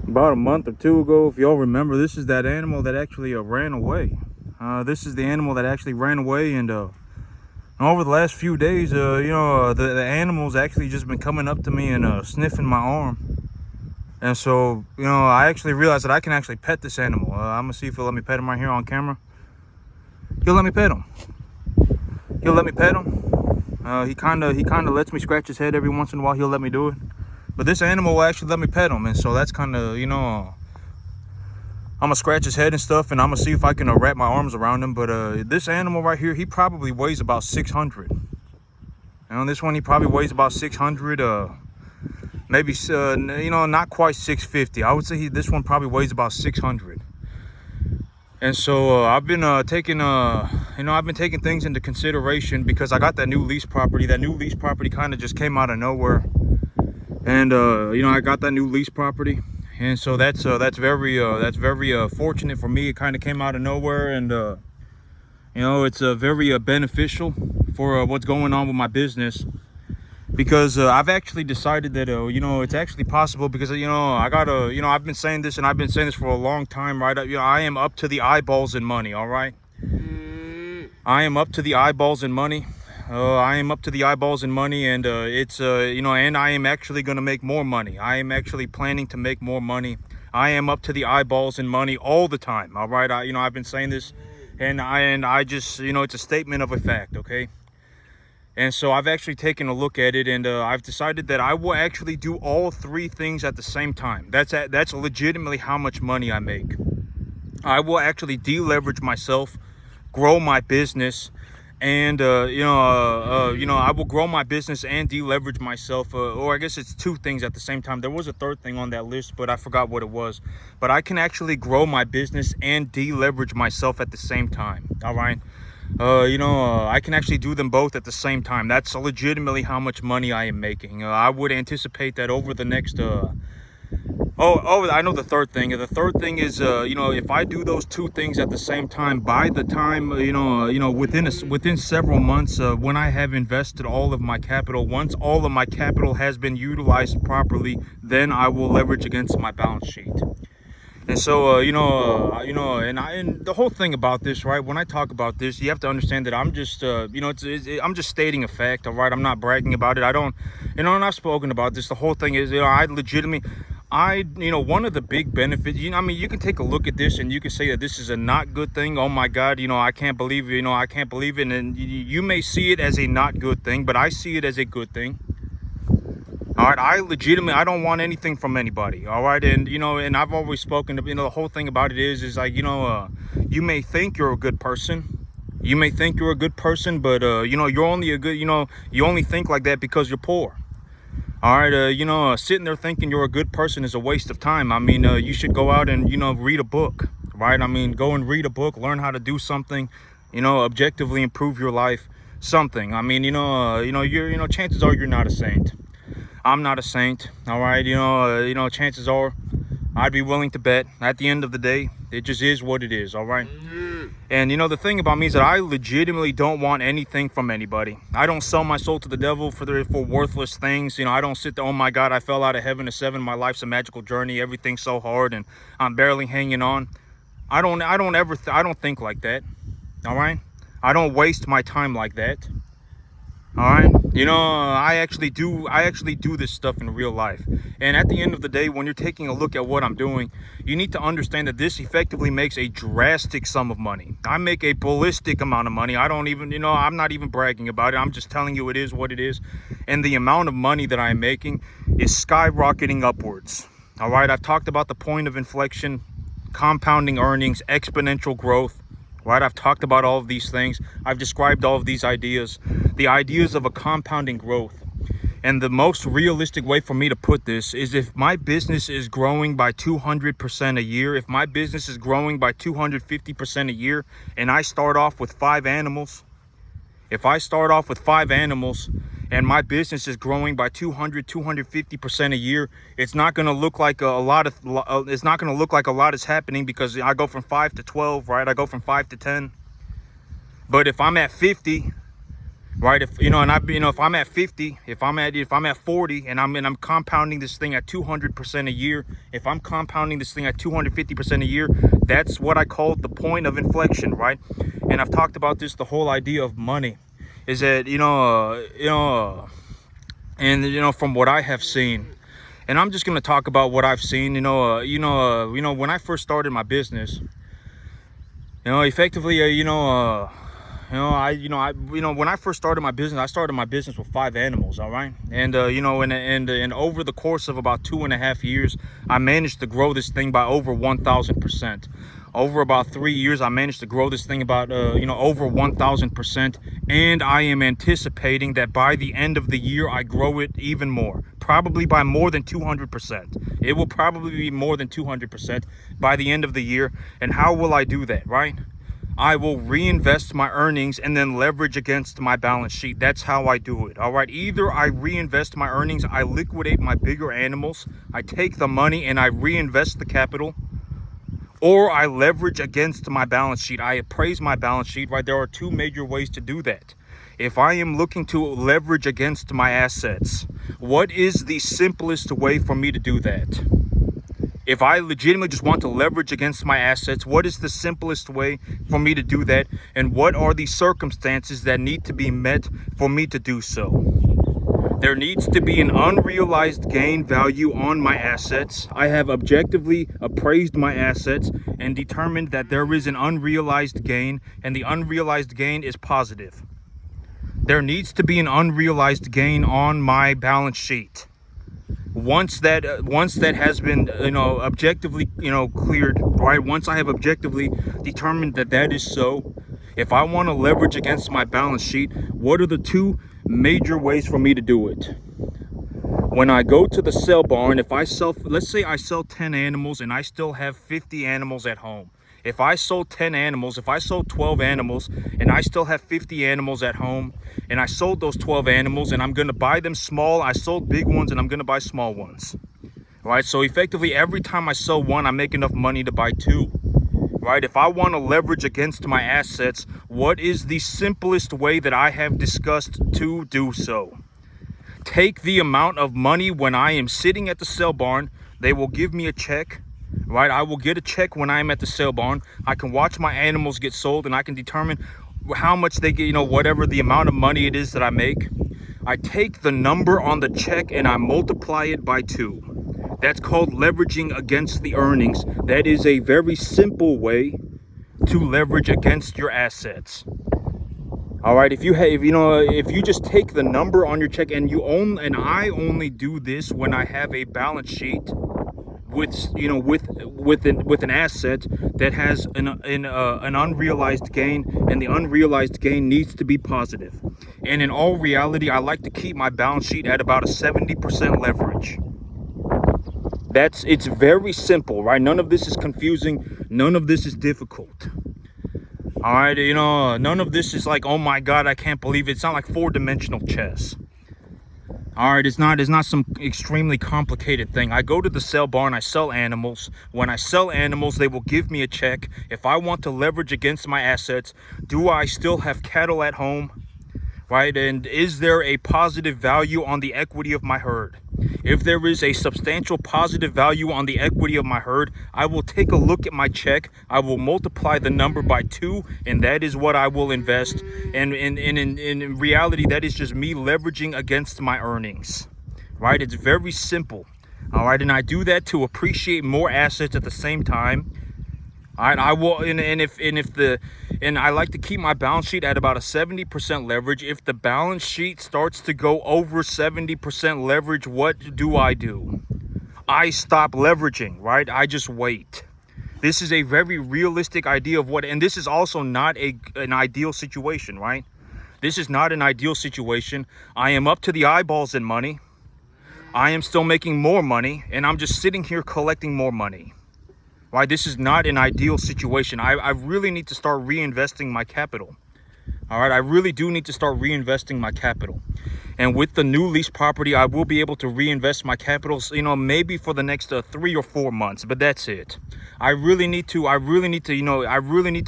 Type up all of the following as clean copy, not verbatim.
About a month or two ago, if y'all remember, this is that animal that actually ran away. This is the animal that actually ran away, and over the last few days, the animal's actually just been coming up to me and sniffing my arm. And so, I actually realized that I can actually pet this animal. I'm gonna see if he'll let me pet him right here on camera. He'll let me pet him. He'll let me pet him. He kind of lets me scratch his head every once in a while. He'll let me do it. But this animal will actually let me pet him, and so that's kind of, I'm gonna scratch his head and stuff, and I'm gonna see if I can wrap my arms around him. But this animal right here, he probably weighs about 600. This one, he probably weighs about 600. Maybe not quite 650. I would say this one probably weighs about 600. And so I've been taking things into consideration because I got that new lease property. That new lease property kind of just came out of nowhere. And I got that new lease property, and so that's very fortunate for me. It kind of came out of nowhere, and it's very beneficial for what's going on with my business, because I've actually decided that it's actually possible, because I've been saying this, and I've been saying this for a long time, right? I am up to the eyeballs in money. All right, I am up to the eyeballs in money. I am up to the eyeballs in money, and and I am actually going to make more money. I am actually planning to make more money. I am up to the eyeballs in money all the time. All right, I've been saying this, and I just, it's a statement of a fact, okay? And so I've actually taken a look at it, and I've decided that I will actually do all three things at the same time. That's legitimately how much money I make. I will actually deleverage myself, grow my business, and I will grow my business and deleverage myself, or I guess it's two things at the same time. There was a third thing on that list, but I forgot what it was. But I can actually grow my business and deleverage myself at the same time. All right, I can actually do them both at the same time. That's legitimately how much money I am making. I would anticipate that over the next I know the third thing. The third thing is, if I do those two things at the same time, by the time, within several months, when I have invested all of my capital, once all of my capital has been utilized properly, then I will leverage against my balance sheet. And so, and the whole thing about this, right? When I talk about this, you have to understand that I'm just, I'm just stating a fact, all right? I'm not bragging about it. I don't, and I've spoken about this. The whole thing is, I legitimately, one of the big benefits, you can take a look at this and you can say that this is a not good thing. Oh my God, I can't believe it. I can't believe it. And you may see it as a not good thing, but I see it as a good thing. All right, I don't want anything from anybody. All right, and and I've always spoken to, the whole thing about it is like, you may think you're a good person. You may think you're a good person, but you're only a good, you only think like that because you're poor. All right, sitting there thinking you're a good person is a waste of time. I mean, you should go out and, read a book, right? I mean, go and read a book, learn how to do something, objectively improve your life, something. I mean, you're, chances are you're not a saint. I'm not a saint. All right, chances are I'd be willing to bet at the end of the day, it just is what it is. All right. And the thing about me is that I legitimately don't want anything from anybody. I don't sell my soul to the devil for worthless things. I don't sit there, oh my God, I fell out of heaven to seven. My life's a magical journey. Everything's so hard and I'm barely hanging on. I don't think like that. All right. I don't waste my time like that. All right, I actually do this stuff in real life. And at the end of the day, when you're taking a look at what I'm doing, you need to understand that this effectively makes a drastic sum of money. I make a ballistic amount of money. I don't even, I'm not even bragging about it. I'm just telling you it is what it is. And the amount of money that I'm making is skyrocketing upwards. All right, I've talked about the point of inflection, compounding earnings, exponential growth. Right, I've talked about all of these things. I've described all of these ideas, the ideas of a compounding growth. And the most realistic way for me to put this is, if my business is growing by 200% a year, if my business is growing by 250% a year, and I start off with 5 animals, if I start off with 5 animals and my business is growing by 250% a year, it's not going to look like a lot is happening, because I go from 5 to 12, right? I go from 5 to 10. But if I'm at 50, right? If you know, and if I'm at 50, if I'm at 40, and I'm compounding this thing at 200% a year, if I'm compounding this thing at 250% a year, that's what I call the point of inflection, right? And I've talked about this. The whole idea of money is that from what I have seen, and I'm just gonna talk about what I've seen. When I first started my business, effectively, when I first started my business, I started my business with 5 animals, all right? And, and over the course of about 2.5 years, I managed to grow this thing by over 1,000%. Over about 3 years, I managed to grow this thing about, over 1,000%. And I am anticipating that by the end of the year, I grow it even more, probably by more than 200%. It will probably be more than 200% by the end of the year. And how will I do that, right? I will reinvest my earnings and then leverage against my balance sheet. That's how I do it. All right. Either I reinvest my earnings, I liquidate my bigger animals, I take the money and I reinvest the capital, or I leverage against my balance sheet. I appraise my balance sheet, right? There are 2 major ways to do that. If I am looking to leverage against my assets, what is the simplest way for me to do that? If I legitimately just want to leverage against my assets, what is the simplest way for me to do that? And what are the circumstances that need to be met for me to do so? There needs to be an unrealized gain value on my assets. I have objectively appraised my assets and determined that there is an unrealized gain, and the unrealized gain is positive. There needs to be an unrealized gain on my balance sheet. Once that has been objectively cleared, right? Once I have objectively determined that that is so, if I want to leverage against my balance sheet, what are the 2 major ways for me to do it? When I go to the sale barn, let's say I sell 10 animals and I still have 50 animals at home. If I sold 10 animals, if I sold 12 animals and I still have 50 animals at home, and I sold those 12 animals and I'm going to buy them small, I sold big ones and I'm going to buy small ones, right? So effectively, every time I sell one, I make enough money to buy 2, right? If I want to leverage against my assets, what is the simplest way that I have discussed to do so? Take the amount of money when I am sitting at the sale barn. They will give me a check, right? I will get a check when I am at the sale barn. I can watch my animals get sold and I can determine how much they get, whatever the amount of money it is that I make. I take the number on the check and I multiply it by 2. That's called leveraging against the earnings. That is a very simple way to leverage against your assets. All right, if you just take the number on your check, and I only do this when I have a balance sheet with an asset that has an unrealized gain, and the unrealized gain needs to be positive. And in all reality, I like to keep my balance sheet at about a 70% leverage. It's very simple, right? None of this is confusing. None of this is difficult. All right, none of this is like, oh my God, I can't believe it. It's not like 4-dimensional chess. All right, it's not some extremely complicated thing. I go to the sale barn, I sell animals. When I sell animals, they will give me a check. If I want to leverage against my assets, do I still have cattle at home? Right? And is there a positive value on the equity of my herd? If there is a substantial positive value on the equity of my herd, I will take a look at my check. I will multiply the number by 2, and that is what I will invest. And in reality, that is just me leveraging against my earnings, right? It's very simple. All right, and I do that to appreciate more assets at the same time. All right, I will, and I like to keep my balance sheet at about a 70% leverage. If the balance sheet starts to go over 70% leverage, what do? I stop leveraging, right? I just wait. This is a very realistic idea of and this is also not an ideal situation, right? This is not an ideal situation. I am up to the eyeballs in money. I am still making more money, and I'm just sitting here collecting more money. Right? This is not an ideal situation. I really need to start reinvesting my capital. All right, I really do need to start reinvesting my capital. And with the new lease property, I will be able to reinvest my capital, maybe for the next 3 or 4 months, but that's it. I really need to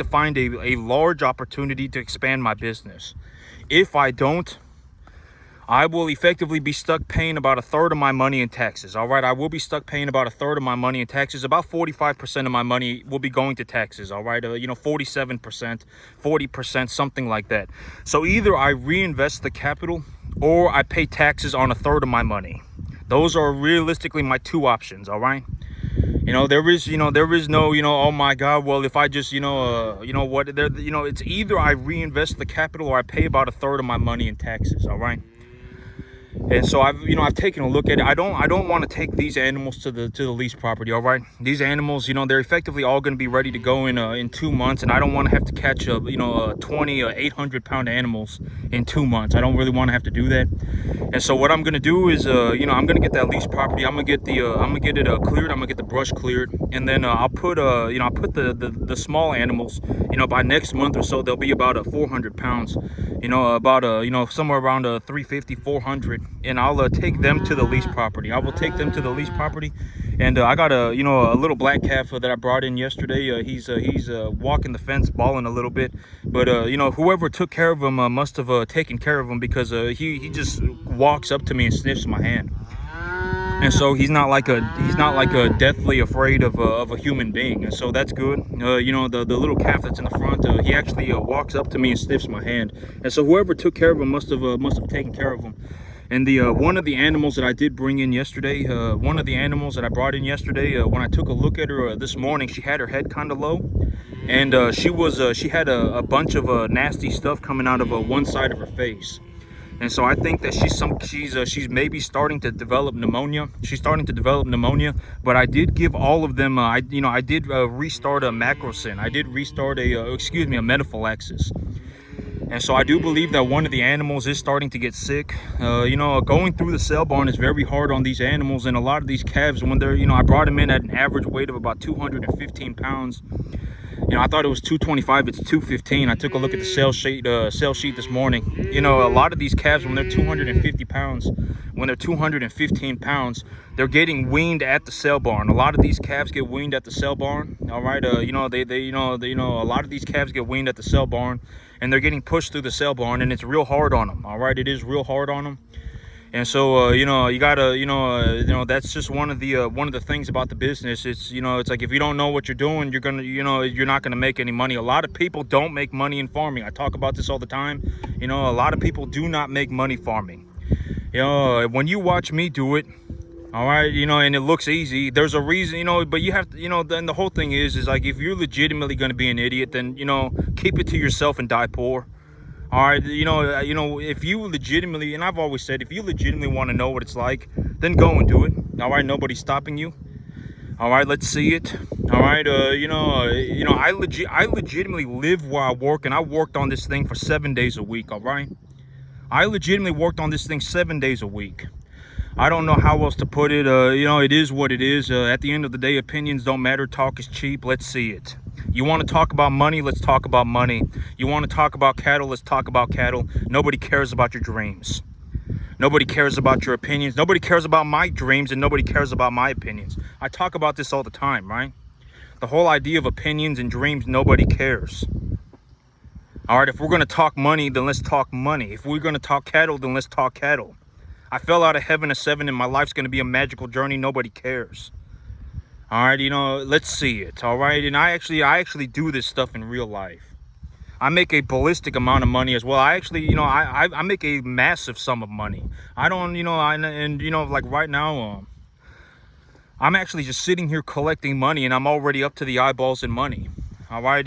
find a large opportunity to expand my business. If I don't, I will effectively be stuck paying about a third of my money in taxes. All right, I will be stuck paying about a third of my money in taxes. About 45% of my money will be going to taxes. All right, 47%, 40%, something like that. So either I reinvest the capital or I pay taxes on a third of my money. Those are realistically my two options. All right. There is no, oh my God, well, if I just, it's either I reinvest the capital or I pay about a third of my money in taxes. All right. And so I've taken a look at it. I don't want to take these animals to the lease property. All right, these animals, they're effectively all going to be ready to go in 2 months, and I don't want to have to catch 20 or 800-pound animals in 2 months. I don't really want to have to do that. And so what I'm going to do is I'm going to get that lease property. I'm going to get it cleared. I'm going to get the brush cleared, and then I'll put the small animals. By next month or so, they'll be about 400 pounds. Somewhere around 350, 400. And I'll take them to the lease property. I will take them to the lease property, and I got a little black calf that I brought in yesterday. He's walking the fence, balling a little bit, but whoever took care of him must have taken care of him, because he just walks up to me and sniffs my hand, and so he's not like a deathly afraid of a human being, and so that's good. The little calf that's in the front, he actually walks up to me and sniffs my hand, and so whoever took care of him must have taken care of him. And one of the animals that I did bring in yesterday, one of the animals that I brought in yesterday, when I took a look at her this morning, she had her head kind of low, and she had a bunch of nasty stuff coming out of one side of her face. And so I think that she's maybe starting to develop pneumonia. She's starting to develop pneumonia. But I did give all of them. I did restart a Macrocin. I did restart a metaphylaxis. And so I do believe that one of the animals is starting to get sick. Going through the sale barn is very hard on these animals, and a lot of these calves, when they're, I brought them in at an average weight of about 215 pounds. I thought it was 225. It's 215. I took a look at the sale sheet this morning. A lot of these calves, when they're 250 pounds, when they're 215 pounds, they're getting weaned at the sale barn. A lot of these calves get weaned at the sale barn. All right. A lot of these calves get weaned at the sale barn, and they're getting pushed through the sale barn, and it's real hard on them. All right. It is real hard on them. And so, you gotta, that's just one of the things about the business. It's like, if you don't know what you're doing, you're not gonna make any money. A lot of people don't make money in farming. I talk about this all the time. A lot of people do not make money farming. When you watch me do it, all right, and it looks easy, there's a reason, but you have to, then the whole thing is like, if you're legitimately gonna be an idiot, then, keep it to yourself and die poor. All right, if you legitimately, and I've always said, if you legitimately want to know what it's like, then go and do it. All right, nobody's stopping you. All right, let's see it. All right, I legitimately live where I work, and I worked on this thing for 7 days a week. All right, I legitimately worked on this thing 7 days a week. I don't know how else to put it. It is what it is. At the end of the day, opinions don't matter. Talk is cheap. Let's see it. You want to talk about money? Let's talk about money. You want to talk about cattle? Let's talk about cattle. Nobody cares about your dreams. Nobody cares about your opinions. Nobody cares about my dreams, and nobody cares about my opinions. I talk about this all the time, right? The whole idea of opinions and dreams, nobody cares. All right, if we're going to talk money, then let's talk money. If we're going to talk cattle, then let's talk cattle. I fell out of heaven at 7, and my life's going to be a magical journey. Nobody cares. All right, let's see it. All right, and I actually do this stuff in real life. I make a ballistic amount of money as well. I actually, I make a massive sum of money. I don't, like right now, I'm actually just sitting here collecting money, and I'm already up to the eyeballs in money. All right,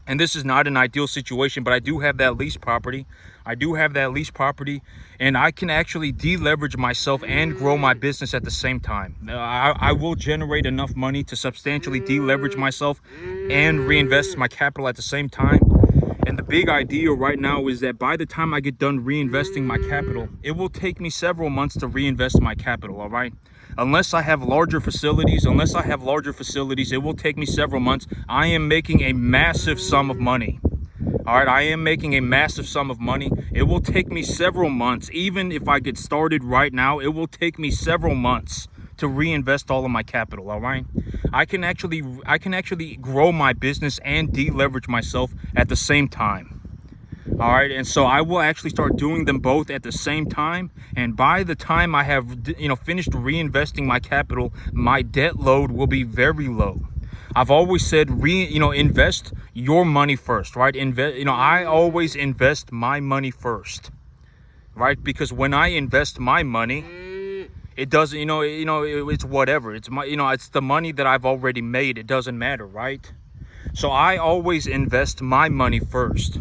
and this is not an ideal situation, but I do have that lease property. And I can actually deleverage myself and grow my business at the same time. I will generate enough money to substantially deleverage myself and reinvest my capital at the same time. And the big idea right now is that by the time I get done reinvesting my capital, it will take me several months to reinvest my capital, all right? Unless I have larger facilities, it will take me several months. I am making a massive sum of money. All right, I am making a massive sum of money. It will take me several months. Even if I get started right now, it will take me several months to reinvest all of my capital, all right? I can actually grow my business and deleverage myself at the same time. All right, and so I will actually start doing them both at the same time, and by the time I have finished reinvesting my capital, my debt load will be very low. I've always said invest your money first, right? I always invest my money first, right? Because when I invest my money, it doesn't it's whatever, it's my it's the money that I've already made. It doesn't matter, right? So I always invest my money first.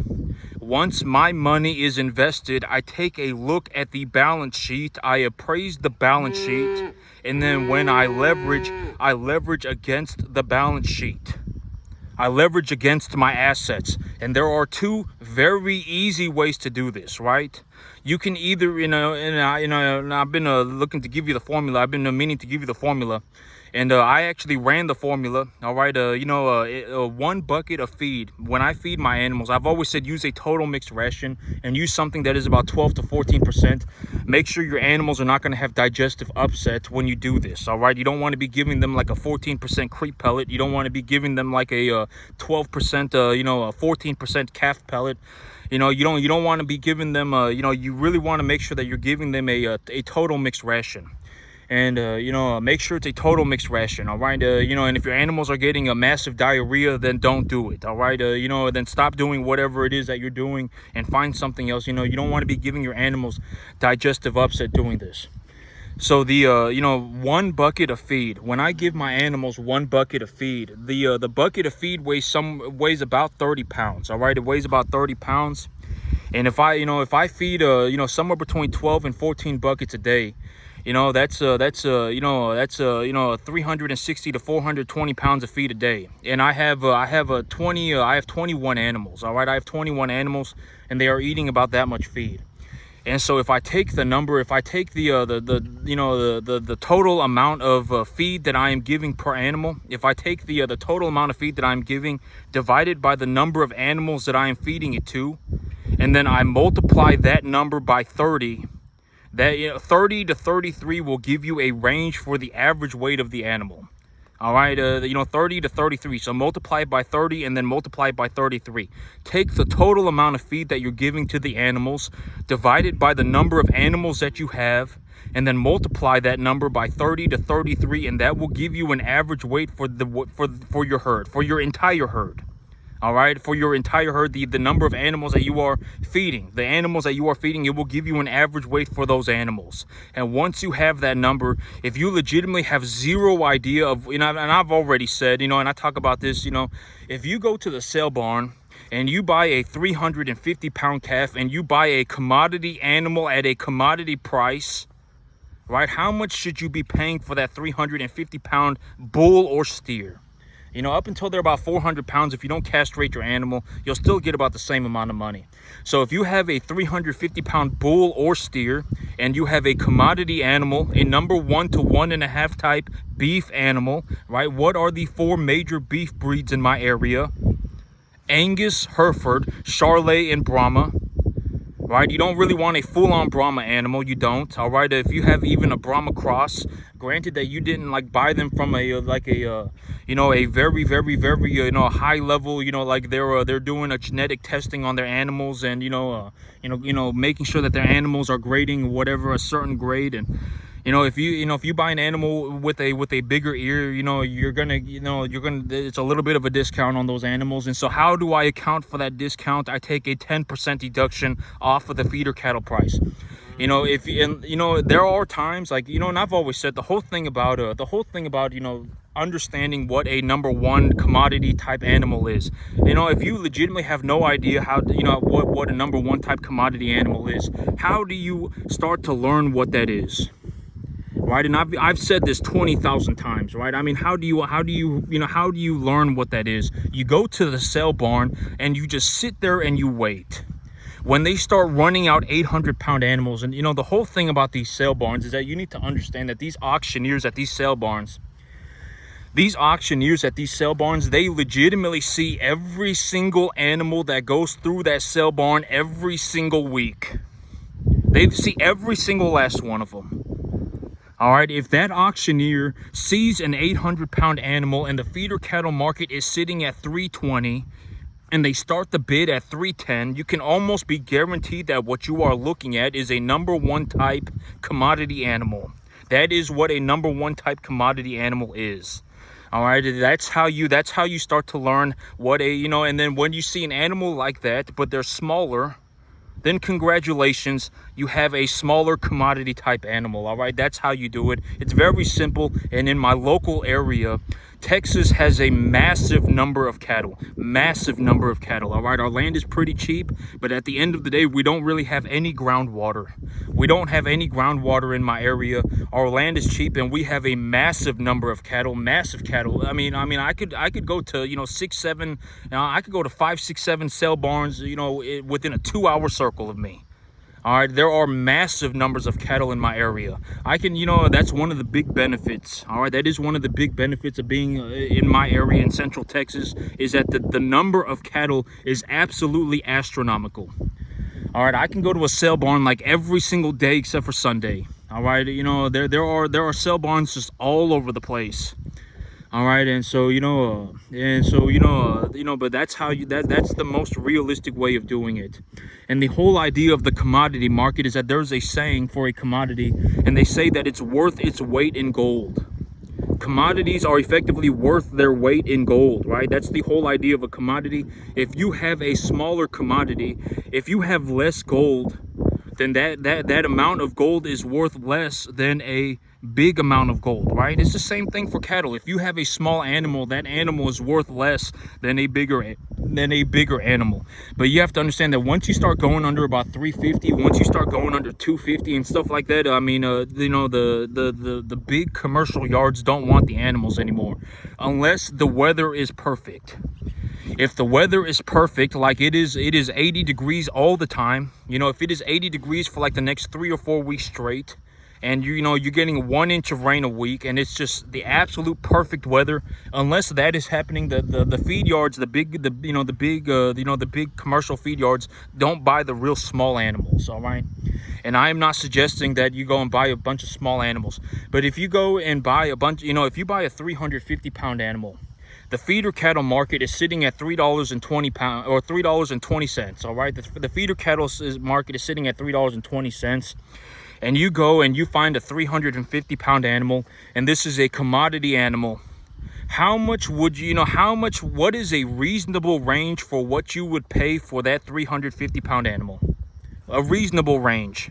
Once my money is invested, I take a look at the balance sheet, I appraise the balance sheet, and then when I leverage against the balance sheet. I leverage against my assets. And there are two very easy ways to do this, right? You can either, and I've been looking to give you the formula. I've been meaning to give you the formula. And I actually ran the formula. All right, 1 bucket of feed. When I feed my animals, I've always said use a total mixed ration and use something that is about 12 to 14%. Make sure your animals are not going to have digestive upset when you do this. All right, you don't want to be giving them like a 14% creep pellet. You don't want to be giving them like a 12%, a 14% calf pellet. You don't want to be giving them, you really want to make sure that you're giving them a total mixed ration. And make sure it's a total mixed ration. All right, and if your animals are getting a massive diarrhea, then don't do it. All right, then stop doing whatever it is that you're doing and find something else. You don't want to be giving your animals digestive upset doing this. So the 1 bucket of feed, when I give my animals 1 bucket of feed, the bucket of feed weighs about 30 pounds. All right, it weighs about 30 pounds. And if I feed somewhere between 12 and 14 buckets a day, that's 360 to 420 pounds of feed a day. And I have 21 animals. All right, I have 21 animals, and they are eating about that much feed. And so if I take the total amount of feed that I am giving per animal, if I take the total amount of feed that I'm giving divided by the number of animals that I am feeding it to, and then I multiply that number by 30, that 30 to 33 will give you a range for the average weight of the animal. All right, 30 to 33. So multiply it by 30 and then multiply it by 33. Take the total amount of feed that you're giving to the animals, divide it by the number of animals that you have, and then multiply that number by 30 to 33, and that will give you an average weight for your herd, for your entire herd. All right, for your entire herd, the number of animals that you are feeding, it will give you an average weight for those animals. And once you have that number, if you legitimately have zero idea of, and I've already said, and I talk about this, if you go to the sale barn and you buy a 350 pound calf and you buy a commodity animal at a commodity price, right? How much should you be paying for that 350 pound bull or steer? Up until they're about 400 pounds, if you don't castrate your animal, you'll still get about the same amount of money. So if you have a 350 pound bull or steer and you have a commodity animal, a number 1 to 1.5 type beef animal, right? What are the 4 major beef breeds in my area? Angus, Hereford, Charolais, and Brahma. Right, you don't really want a full-on Brahma animal. You don't. All right, if you have even a Brahma cross, granted that you didn't like buy them from a very high level, like they're doing a genetic testing on their animals, and making sure that their animals are grading whatever a certain grade. And if you buy an animal with a bigger ear, you're gonna it's a little bit of a discount on those animals. And so how do I account for that discount? I take a 10% deduction off of the feeder cattle price. There are times and I've always said the whole thing about understanding what a number 1 commodity type animal is. If you legitimately have no idea how what a number 1 type commodity animal is, how do you start to learn what that is? Right, and I've said this 20,000 times, right? I mean, how do you learn what that is? You go to the sale barn and you just sit there and you wait. When they start running out 800 pound animals, and the whole thing about these sale barns is that you need to understand that these auctioneers at these sale barns, they legitimately see every single animal that goes through that sale barn every single week. They see every single last one of them. All right, if that auctioneer sees an 800 pound animal and the feeder cattle market is sitting at 320, and they start the bid at 310, you can almost be guaranteed that what you are looking at is a number one type commodity animal. That is what a number one type commodity animal is. All right, that's how you start to learn what a, you know, and then when you see an animal like that, but they're smaller, then congratulations, you have a smaller commodity type animal. All right, that's how you do it. It's very simple. And in my local area, Texas has a massive number of cattle. All right, our land is pretty cheap, but at the end of the day, we don't really have any groundwater. We don't have any groundwater in my area. Our land is cheap, and we have a massive number of cattle. I mean, I could go to, you know, 6, 7. I could go to 5, 6, 7 cell barns, you know, within a 2-hour circle of me. All right, there are massive numbers of cattle in my area. I can, you know, that's one of the big benefits. All right, that is one of the big benefits of being in my area in Central Texas, is that the number of cattle is absolutely astronomical. All right, I can go to a sale barn like every single day except for Sunday. All right, you know, there are sale barns just all over the place. All right, and so but that's how that's the most realistic way of doing it. And the whole idea of the commodity market is that there's a saying for a commodity, and they say that it's worth its weight in gold. Commodities are effectively worth their weight in gold, right? That's the whole idea of a commodity. If you have a smaller commodity, if you have less gold, then that amount of gold is worth less than a big amount of gold, right? It's the same thing for cattle. If you have a small animal, that animal is worth less than a bigger animal. But you have to understand that once you start going under about 350, once you start going under 250 and stuff like that, I mean, you know, the big commercial yards don't want the animals anymore, unless the weather is perfect. If the weather is perfect, like it is 80 degrees all the time, you know, if it is 80 degrees for like the next 3 or 4 weeks straight, and you know you're getting 1 inch of rain a week, and it's just the absolute perfect weather, unless that is happening, the feed yards, the big commercial feed yards don't buy the real small animals. All right, and I am not suggesting that you go and buy a bunch of small animals, but if you go and buy a bunch, you know, if you buy a 350-pound animal, the feeder cattle market is sitting at $3.20 or $3.20. All right, the feeder cattle market is sitting at $3.20, and you go and you find a 350-pound animal, and this is a commodity animal. How much would you, what is a reasonable range for what you would pay for that 350-pound animal? A reasonable range.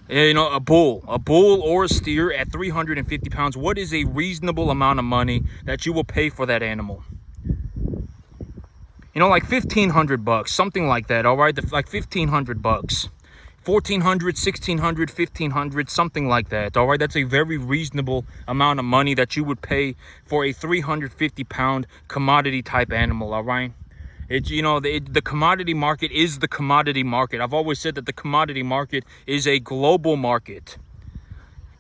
You know, a bull or a steer at 350 pounds. What is a reasonable amount of money that you will pay for that animal? You know, like $1,500, something like that. All right, like $1,500, $1,400, $1,600, $1,500, something like that. All right, that's a very reasonable amount of money that you would pay for a 350-pound commodity type animal. All right. It's, you know, the commodity market is the commodity market. I've always said that the commodity market is a global market.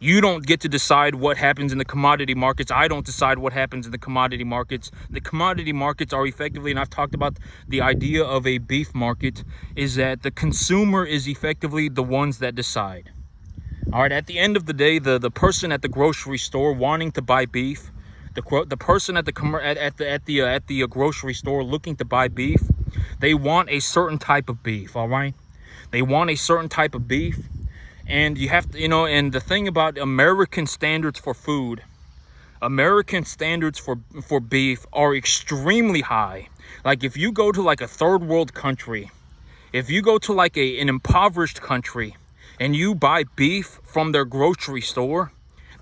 You don't get to decide what happens in the commodity markets. I don't decide what happens in the commodity markets. The commodity markets are effectively, and I've talked about the idea of a beef market, is that the consumer is effectively the ones that decide. All right, at the end of the day, the person at the grocery store wanting to buy beef, the person at the grocery store looking to buy beef, they want a certain type of beef. All right, they want a certain type of beef, and you have to, you know, and the thing about American standards for food, American standards for beef are extremely high. Like if you go to like a third world country, if you go to like an impoverished country and you buy beef from their grocery store,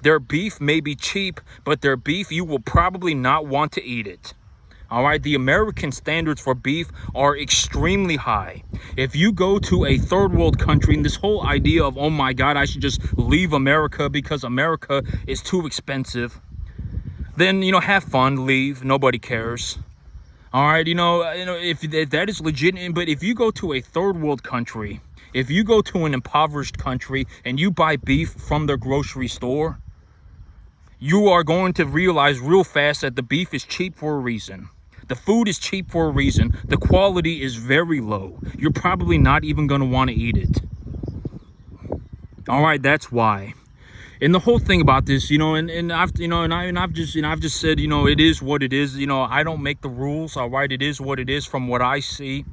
their beef may be cheap, but their beef, you will probably not want to eat it. All right, the American standards for beef are extremely high. If you go to a third world country, and this whole idea of, oh my God, I should just leave America because America is too expensive, then, you know, have fun, leave, nobody cares. All right, you know, if that is legit, but if you go to a third world country, if you go to an impoverished country and you buy beef from their grocery store, you are going to realize real fast that the beef is cheap for a reason. The food is cheap for a reason. The quality is very low. You're probably not even going to want to eat it. All right, that's why. And the whole thing about this, and I've just said, it is what it is. I don't make the rules. All right, it is what it is from what I see.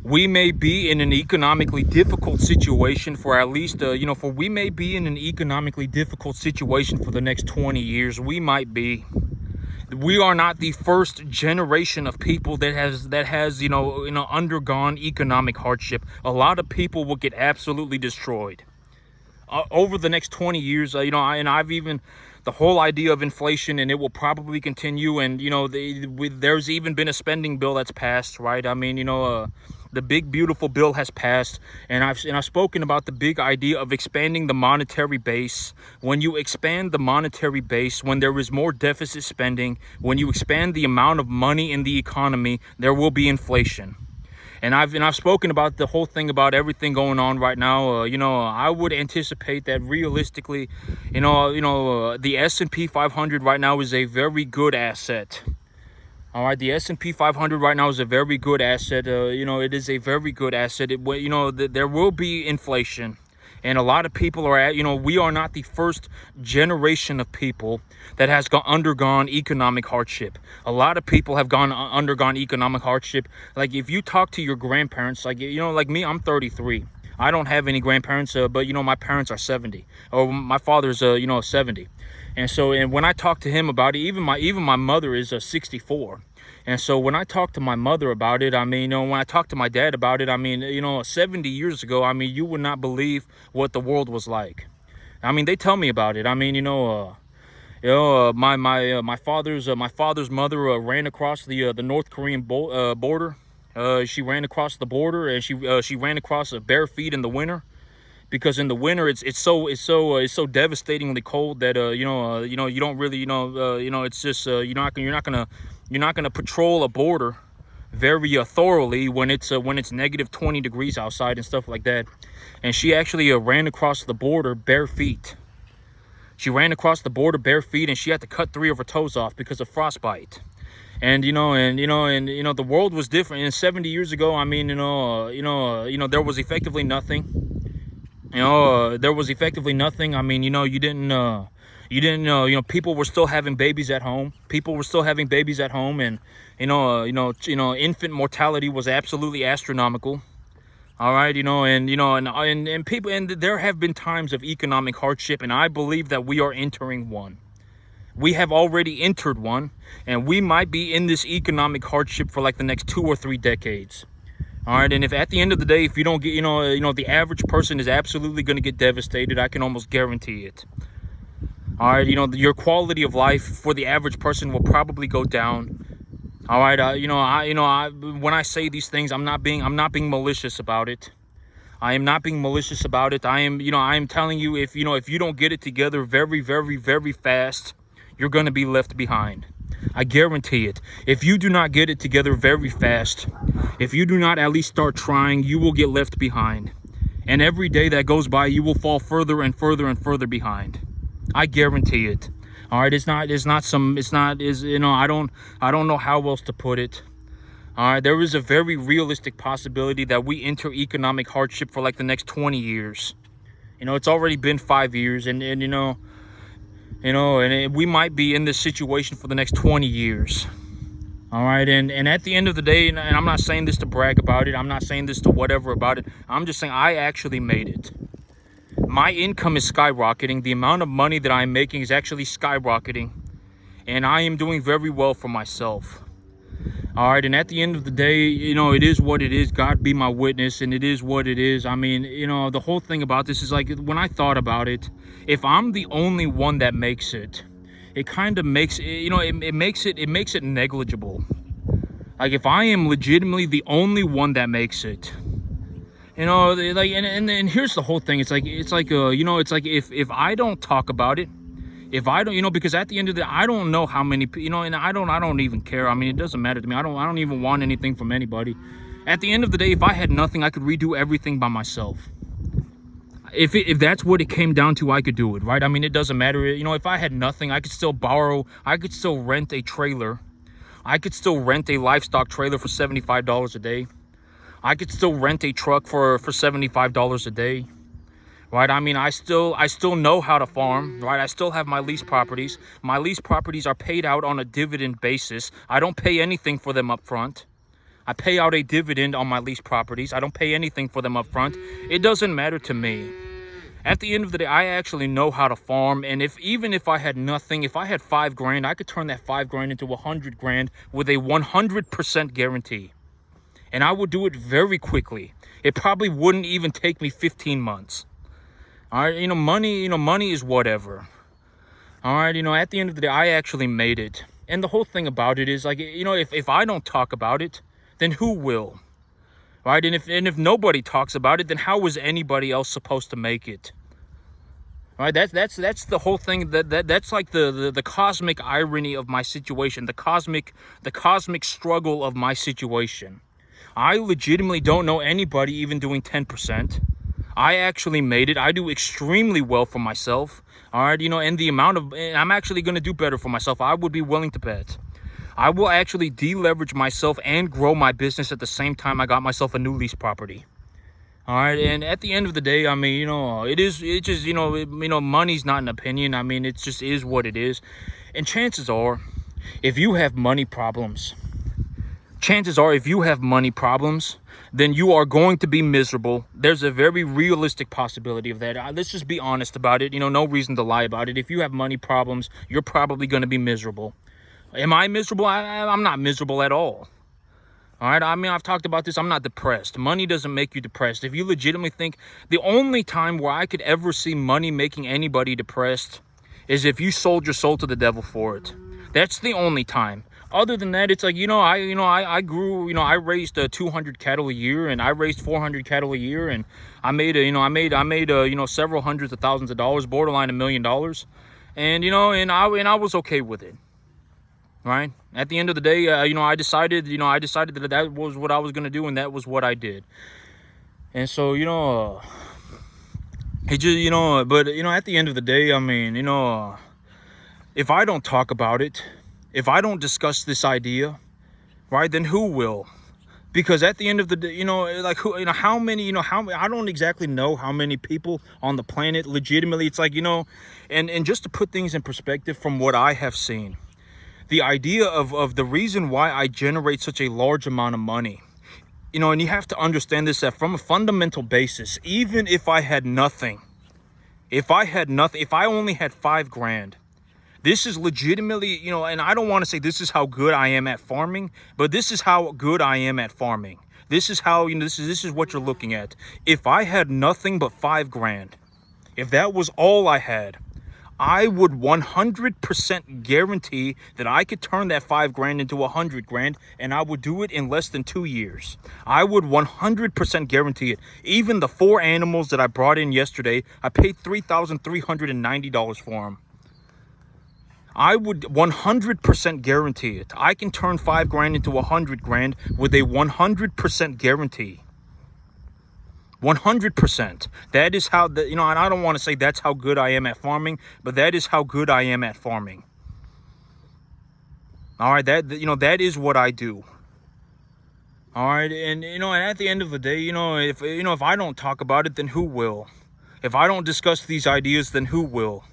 We may be in an economically difficult situation for at least, we may be in an economically difficult situation for the next 20 years. We might be. We are not the first generation of people that has undergone economic hardship. A lot of people will get absolutely destroyed over the next 20 years. The whole idea of inflation, and it will probably continue. And there's even been a spending bill that's passed, right? The big beautiful bill has passed, and I've spoken about the big idea of expanding the monetary base. When you expand the monetary base, when there is more deficit spending, when you expand the amount of money in the economy, there will be inflation. And I've spoken about the whole thing about everything going on right now. I would anticipate that realistically, the S&P 500 right now is a very good asset. All right, the S&P 500 right now is a very good asset. It is a very good asset. There will be inflation. And a lot of people are we are not the first generation of people that has undergone economic hardship. A lot of people have undergone economic hardship. Like if you talk to your grandparents, like me, I'm 33. I don't have any grandparents, but my parents are 70. Or my father's 70. And when I talk to him about it, even my mother is 64. And so when I talk to my mother about it, when I talk to my dad about it, 70 years ago, you would not believe what the world was like. They tell me about it. My father's mother ran across the North Korean border. She ran across the border, and she ran across bare feet in the winter. Because in the winter it's so devastatingly cold that you don't really it's just you're not gonna patrol a border very thoroughly when it's negative 20 degrees outside and stuff like that. And she actually ran across the border bare feet. She ran across the border bare feet, and she had to cut 3 of her toes off because of frostbite. And the world was different. And 70 years ago, there was effectively nothing. There was effectively nothing. People were still having babies at home. And infant mortality was absolutely astronomical. All right, and people, and there have been times of economic hardship, and I believe that we are entering one. We have already entered one, and we might be in this economic hardship for like the next 2 or 3 decades. All right, and if at the end of the day, if you don't get, the average person is absolutely going to get devastated. I can almost guarantee it. All right, your quality of life for the average person will probably go down. All right, when I say these things, I'm not being malicious about it. I am not being malicious about it. I am telling you, if you don't get it together very, very, very fast, you're going to be left behind. I guarantee it. If you do not get it together very fast, if you do not at least start trying, you will get left behind. And every day that goes by, you will fall further and further and further behind. I guarantee it. All right, I don't know how else to put it. All right, there is a very realistic possibility that we enter economic hardship for like the next 20 years. It's already been 5 years, and we might be in this situation for the next 20 years. All right, and at the end of the day, and I'm not saying this to brag about it, I'm not saying this to whatever about it, I'm just saying I actually made it. My income is skyrocketing. The amount of money that I'm making is actually skyrocketing, and I am doing very well for myself. All right, and at the end of the day, it is what it is. God be my witness, and it is what it is. The whole thing about this is like, when I thought about it, if I'm the only one that makes it, it kind of makes it makes it negligible. Like if I am legitimately the only one that makes it, and here's the whole thing. It's like if I don't talk about it, if I don't, because at the end of the day, I don't know how many, and I don't even care. It doesn't matter to me. I don't even want anything from anybody. At the end of the day, if I had nothing, I could redo everything by myself. If that's what it came down to, I could do it, right? It doesn't matter. If I had nothing, I could still borrow. I could still rent a trailer. I could still rent a livestock trailer for $75 a day. I could still rent a truck for $75 a day. right? I mean, I still know how to farm, right? I still have my lease properties. My lease properties are paid out on a dividend basis. I don't pay anything for them up front. I pay out a dividend on my lease properties. I don't pay anything for them up front. It doesn't matter to me. At the end of the day, I actually know how to farm. And even if I had nothing, if I had $5,000, I could turn that $5,000 into $100,000 with a 100% guarantee. And I would do it very quickly. It probably wouldn't even take me 15 months. All right, money is whatever. All right, at the end of the day, I actually made it. And the whole thing about it is, like, if I don't talk about it, then who will? Right? And if nobody talks about it, then how is anybody else supposed to make it? Right? That's the whole thing. That's like the cosmic irony of my situation, the cosmic struggle of my situation. I legitimately don't know anybody even doing 10%. I actually made it. I do extremely well for myself. All right, and I'm actually going to do better for myself. I would be willing to bet. I will actually deleverage myself and grow my business at the same time I got myself a new lease property. All right, and at the end of the day, I mean, money's not an opinion. I mean, it just is what it is. And chances are, if you have money problems, then you are going to be miserable. There's a very realistic possibility of that. Let's just be honest about it. No reason to lie about it. If you have money problems, you're probably going to be miserable. Am I miserable? I'm not miserable at all. All right. I mean, I've talked about this. I'm not depressed. Money doesn't make you depressed. If you legitimately think, the only time where I could ever see money making anybody depressed is if you sold your soul to the devil for it. That's the only time. Other than that, it's like, I grew, I raised 200 cattle a year, and I raised 400 cattle a year, and I made several hundreds of thousands of dollars, borderline $1 million. And, and I was okay with it. Right? At the end of the day, I decided that was what I was going to do, and that was what I did. And so, it just, but, at the end of the day, I mean, if I don't talk about it, if I don't discuss this idea, right, then who will? Because at the end of the day, how many, I don't exactly know how many people on the planet legitimately, it's like, and just to put things in perspective from what I have seen, the idea of the reason why I generate such a large amount of money, and you have to understand this, that from a fundamental basis, even if I had nothing, if I only had $5,000, this is legitimately, and I don't want to say this is how good I am at farming, but this is how good I am at farming. This is how, this is what you're looking at. If I had nothing but $5,000, if that was all I had, I would 100% guarantee that I could turn that $5,000 into $100,000, and I would do it in less than 2 years. I would 100% guarantee it. Even the 4 animals that I brought in yesterday, I paid $3,390 for them. I would 100% guarantee it. I can turn $5,000 into $100,000 with a 100% guarantee. 100%. That is how, and I don't want to say that's how good I am at farming, but that is how good I am at farming. All right, that is what I do. All right, and at the end of the day, if I don't talk about it, then who will? If I don't discuss these ideas, then who will?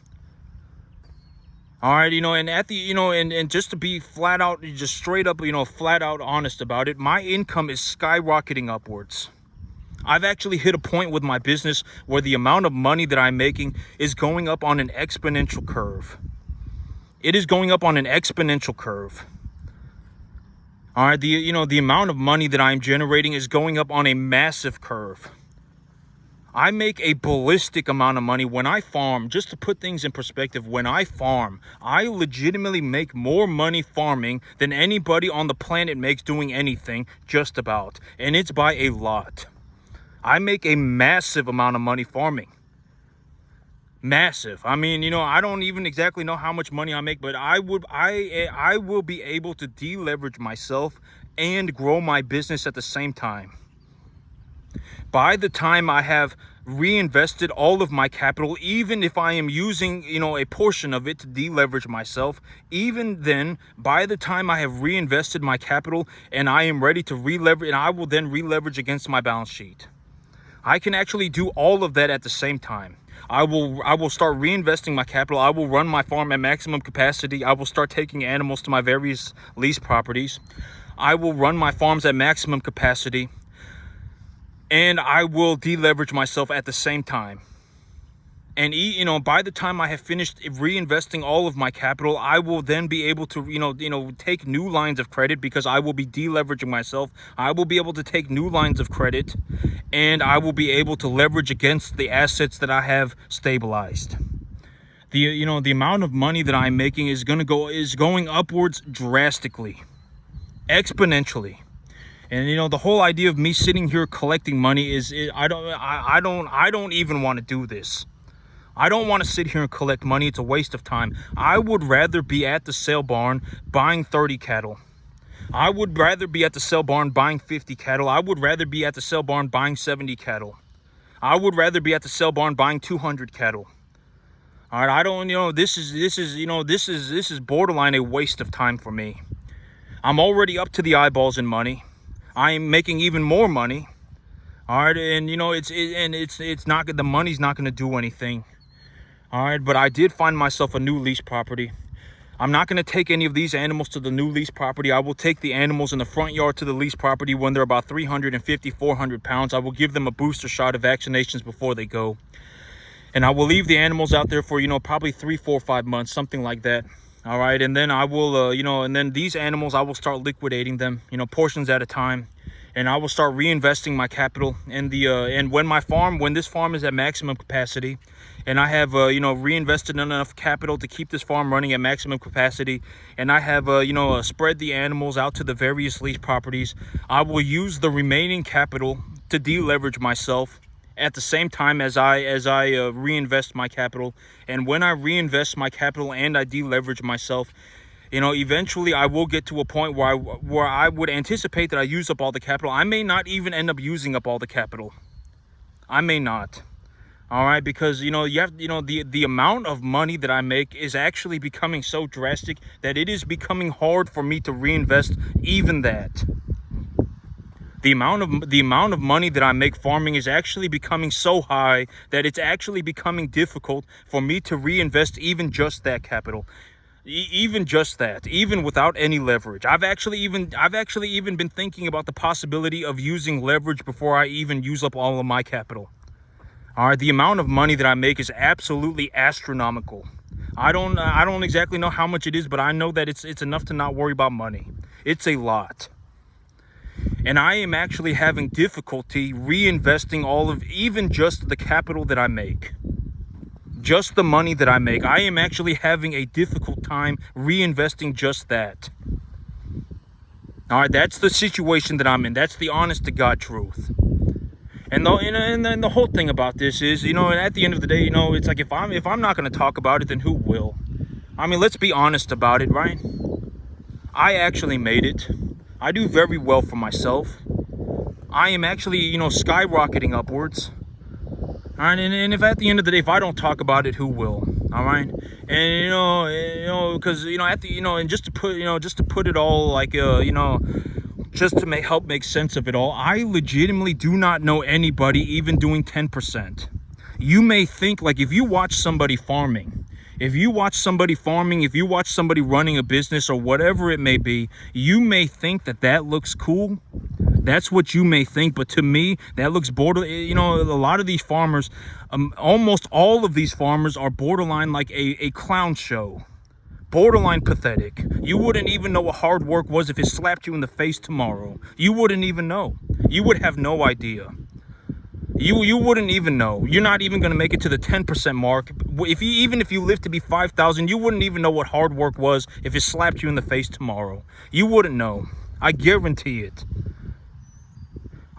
All right, and at the, and just to be flat out, just straight up, flat out honest about it, my income is skyrocketing upwards. I've actually hit a point with my business where the amount of money that I'm making is going up on an exponential curve. It is going up on an exponential curve. All right, the amount of money that I'm generating is going up on a massive curve. I make a ballistic amount of money when I farm. Just to put things in perspective, when I farm, I legitimately make more money farming than anybody on the planet makes doing anything, just about. And it's by a lot. I make a massive amount of money farming. Massive. I mean, I don't even exactly know how much money I make, but I will be able to deleverage myself and grow my business at the same time. By the time I have reinvested all of my capital, even if I am using, a portion of it to deleverage myself, even then, by the time I have reinvested my capital and I am ready to releverage, and I will then releverage against my balance sheet. I can actually do all of that at the same time. I will start reinvesting my capital. I will run my farm at maximum capacity. I will start taking animals to my various lease properties. I will run my farms at maximum capacity, and I will deleverage myself at the same time. And by the time I have finished reinvesting all of my capital, I will then be able to take new lines of credit, because I will be deleveraging myself. I will be able to take new lines of credit, and I will be able to leverage against the assets that I have stabilized. The amount of money that I'm making is going upwards drastically, exponentially. And the whole idea of me sitting here collecting money I don't even want to do this. I don't want to sit here and collect money. It's a waste of time. I would rather be at the sale barn buying 30 cattle. I would rather be at the sale barn buying 50 cattle. I would rather be at the sale barn buying 70 cattle. I would rather be at the sale barn buying 200 cattle. All right, this is borderline a waste of time for me. I'm already up to the eyeballs in money. I am making even more money. All right, and it's not, the money's not going to do anything. All right, but I did find myself a new lease property. I'm not going to take any of these animals to the new lease property. I will take the animals in the front yard to the lease property when they're about 350, 400 pounds. I will give them a booster shot of vaccinations before they go. And I will leave the animals out there for, probably 3, 4, 5 months, something like that. All right, and then I will, and then these animals, I will start liquidating them, portions at a time. And I will start reinvesting my capital. And when this farm is at maximum capacity, and I have reinvested enough capital to keep this farm running at maximum capacity, and I have spread the animals out to the various lease properties, I will use the remaining capital to deleverage myself at the same time as I reinvest my capital. And when I reinvest my capital and I deleverage myself, eventually I will get to a point where I would anticipate that I use up all the capital. I may not even end up using up all the capital. I may not. All right, because the amount of money that I make is actually becoming so drastic that it is becoming hard for me to reinvest even that. The amount of money that I make farming is actually becoming so high that it's actually becoming difficult for me to reinvest even just that capital. Even just that, even without any leverage. I've actually even been thinking about the possibility of using leverage before I even use up all of my capital. All right, the amount of money that I make is absolutely astronomical. I don't exactly know how much it is, but I know that it's enough to not worry about money. It's a lot. And I am actually having difficulty reinvesting all of even just the capital that I make. Just the money that I make. I am actually having a difficult time reinvesting just that. All right, that's the situation that I'm in. That's the honest to God truth. And the whole thing about this is, at the end of the day, it's like if I'm not going to talk about it, then who will? I mean, let's be honest about it, right? I actually made it. I do very well for myself. I am actually, skyrocketing upwards. All right, and if at the end of the day, if I don't talk about it, who will? All right, and because and just to put it all like just to help make sense of it all, I legitimately do not know anybody even doing 10%. You may think, like, if you watch somebody farming, if you watch somebody running a business or whatever it may be, you may think that looks cool. That's what you may think, but to me, that looks borderline. A lot of these farmers, almost all of these farmers are borderline like a clown show. Borderline pathetic. You wouldn't even know what hard work was if it slapped you in the face tomorrow. You wouldn't even know. You would have no idea. You wouldn't even know. You're not even going to make it to the 10% mark. Even if you live to be 5,000, you wouldn't even know what hard work was if it slapped you in the face tomorrow. You wouldn't know. I guarantee it.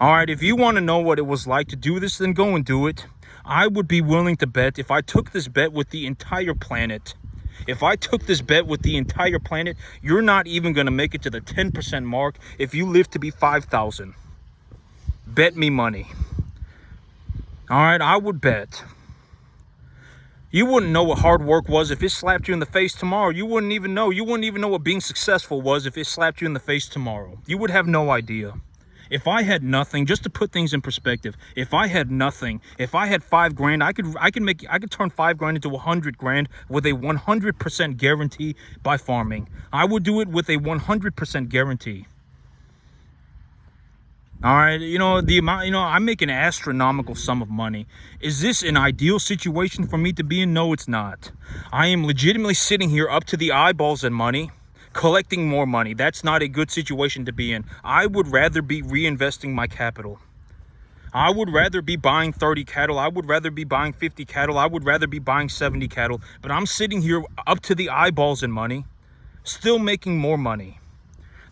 All right, if you want to know what it was like to do this, then go and do it. I would be willing to bet, if I took this bet with the entire planet, you're not even going to make it to the 10% mark if you live to be 5,000. Bet me money. All right, I would bet. You wouldn't know what hard work was if it slapped you in the face tomorrow. You wouldn't even know. You wouldn't even know what being successful was if it slapped you in the face tomorrow. You would have no idea. If I had nothing, just to put things in perspective, if I had nothing, if I had 5 grand, I could turn 5 grand into 100 grand with a 100% guarantee by farming. I would do it with a 100% guarantee. All right, the amount, I make an astronomical sum of money. Is this an ideal situation for me to be in? No, it's not. I am legitimately sitting here up to the eyeballs in money, collecting more money. That's not a good situation to be in. I would rather be reinvesting my capital. I would rather be buying 30 cattle. I would rather be buying 50 cattle. I would rather be buying 70 cattle. But I'm sitting here up to the eyeballs in money, still making more money.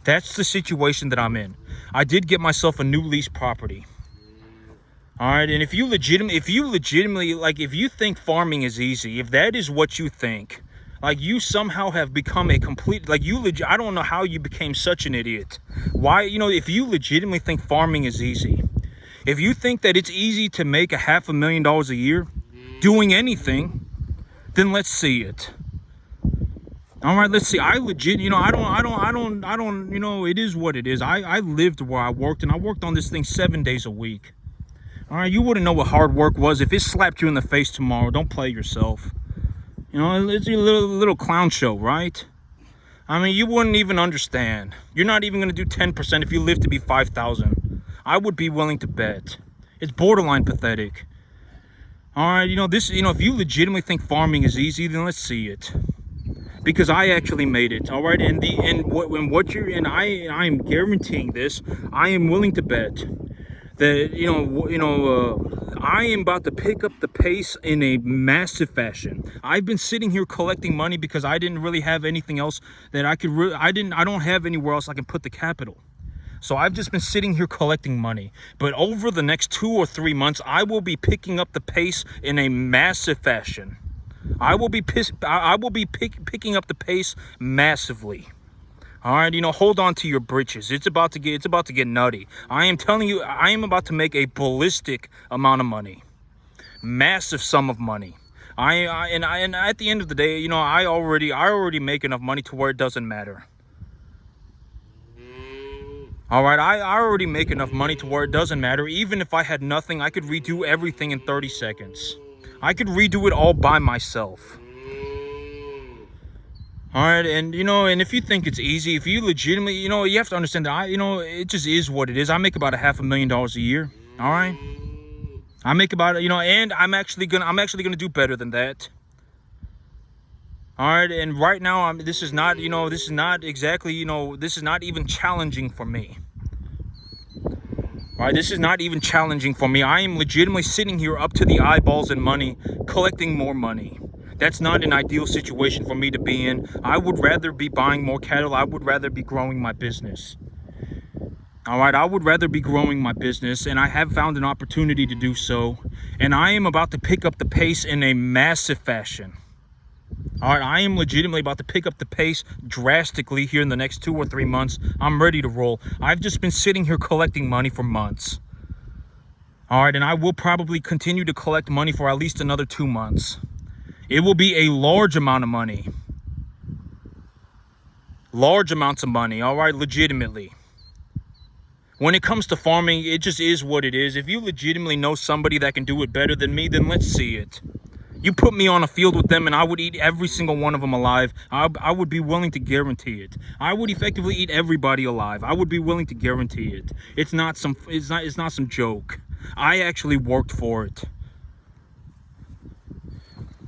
That's the situation that I'm in. I did get myself a new lease property. All right, and if you legitimately, like, if you think farming is easy, if that is what you think, like, you somehow have become a complete, like, I don't know how you became such an idiot. Why, if you legitimately think farming is easy, if you think that it's easy to make $500,000 a year doing anything, then let's see it. All right, let's see. I legit, I don't, it is what it is. I lived where I worked, and I worked on this thing 7 days a week. All right, you wouldn't know what hard work was if it slapped you in the face tomorrow. Don't play yourself. It's a little clown show, right? I mean, you wouldn't even understand. You're not even going to do 10% if you live to be 5,000. I would be willing to bet. It's borderline pathetic. All right, if you legitimately think farming is easy, then let's see it. Because I actually made it, all right? I am guaranteeing this. I am willing to bet that I am about to pick up the pace in a massive fashion. I've been sitting here collecting money because I didn't really have anything else that I could. I don't have anywhere else I can put the capital. So I've just been sitting here collecting money. But over the next 2 or 3 months, I will be picking up the pace in a massive fashion. I will be picking up the pace massively. All right, hold on to your britches. It's about to get nutty. I am telling you, I am about to make a ballistic amount of money, massive sum of money. And at the end of the day, I already make enough money to where it doesn't matter. All right, I already make enough money to where it doesn't matter. Even if I had nothing, I could redo everything in 30 seconds. I could redo it all by myself. All right, and if you think it's easy, if you legitimately, you have to understand that it just is what it is. I make about $500,000 a year. All right, I make about and I'm actually gonna do better than that. All right, and right now this is not even challenging for me. All right, this is not even challenging for me. I am legitimately sitting here up to the eyeballs in money, collecting more money. That's not an ideal situation for me to be in. I would rather be buying more cattle. I would rather be growing my business. All right, I would rather be growing my business, and I have found an opportunity to do so. And I am about to pick up the pace in a massive fashion. All right, I am legitimately about to pick up the pace drastically here in the next 2 or 3 months. I'm ready to roll. I've just been sitting here collecting money for months. All right, and I will probably continue to collect money for at least another 2 months. It will be a large amount of money. Large amounts of money, all right, legitimately. When it comes to farming, it just is what it is. If you legitimately know somebody that can do it better than me, then let's see it. You put me on a field with them and I would eat every single one of them alive. I would be willing to guarantee it. I would effectively eat everybody alive. I would be willing to guarantee it. It's not some joke. I actually worked for it.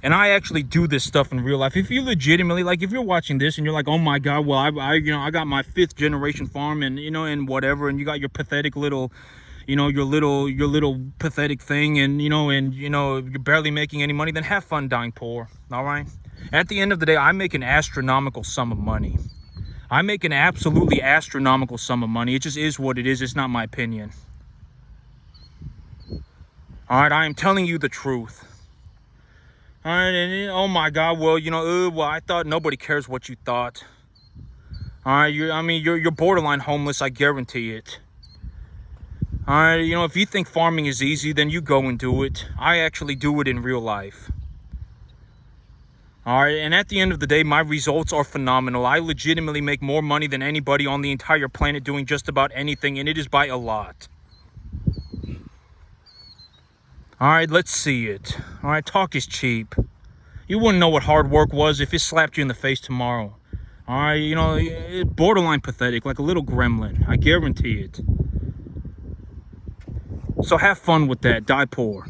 And I actually do this stuff in real life. If you legitimately, like, if you're watching this and you're like, oh my God, well, I got my 5th generation farm and, and whatever, and you got your pathetic little, your little pathetic thing, and you're barely making any money, then have fun dying poor. All right, at the end of the day, I make an astronomical sum of money. I make an absolutely astronomical sum of money. It just is what it is. It's not my opinion. All right, I am telling you the truth. All right, and oh my God, well, I thought nobody cares what you thought. All right, you're borderline homeless, I guarantee it. All right, if you think farming is easy, then you go and do it. I actually do it in real life. All right, and at the end of the day, my results are phenomenal. I legitimately make more money than anybody on the entire planet doing just about anything, and it is by a lot. All right, let's see it. All right, talk is cheap. You wouldn't know what hard work was if it slapped you in the face tomorrow. All right, you know, borderline pathetic, like a little gremlin. I guarantee it. So have fun with that. Die poor.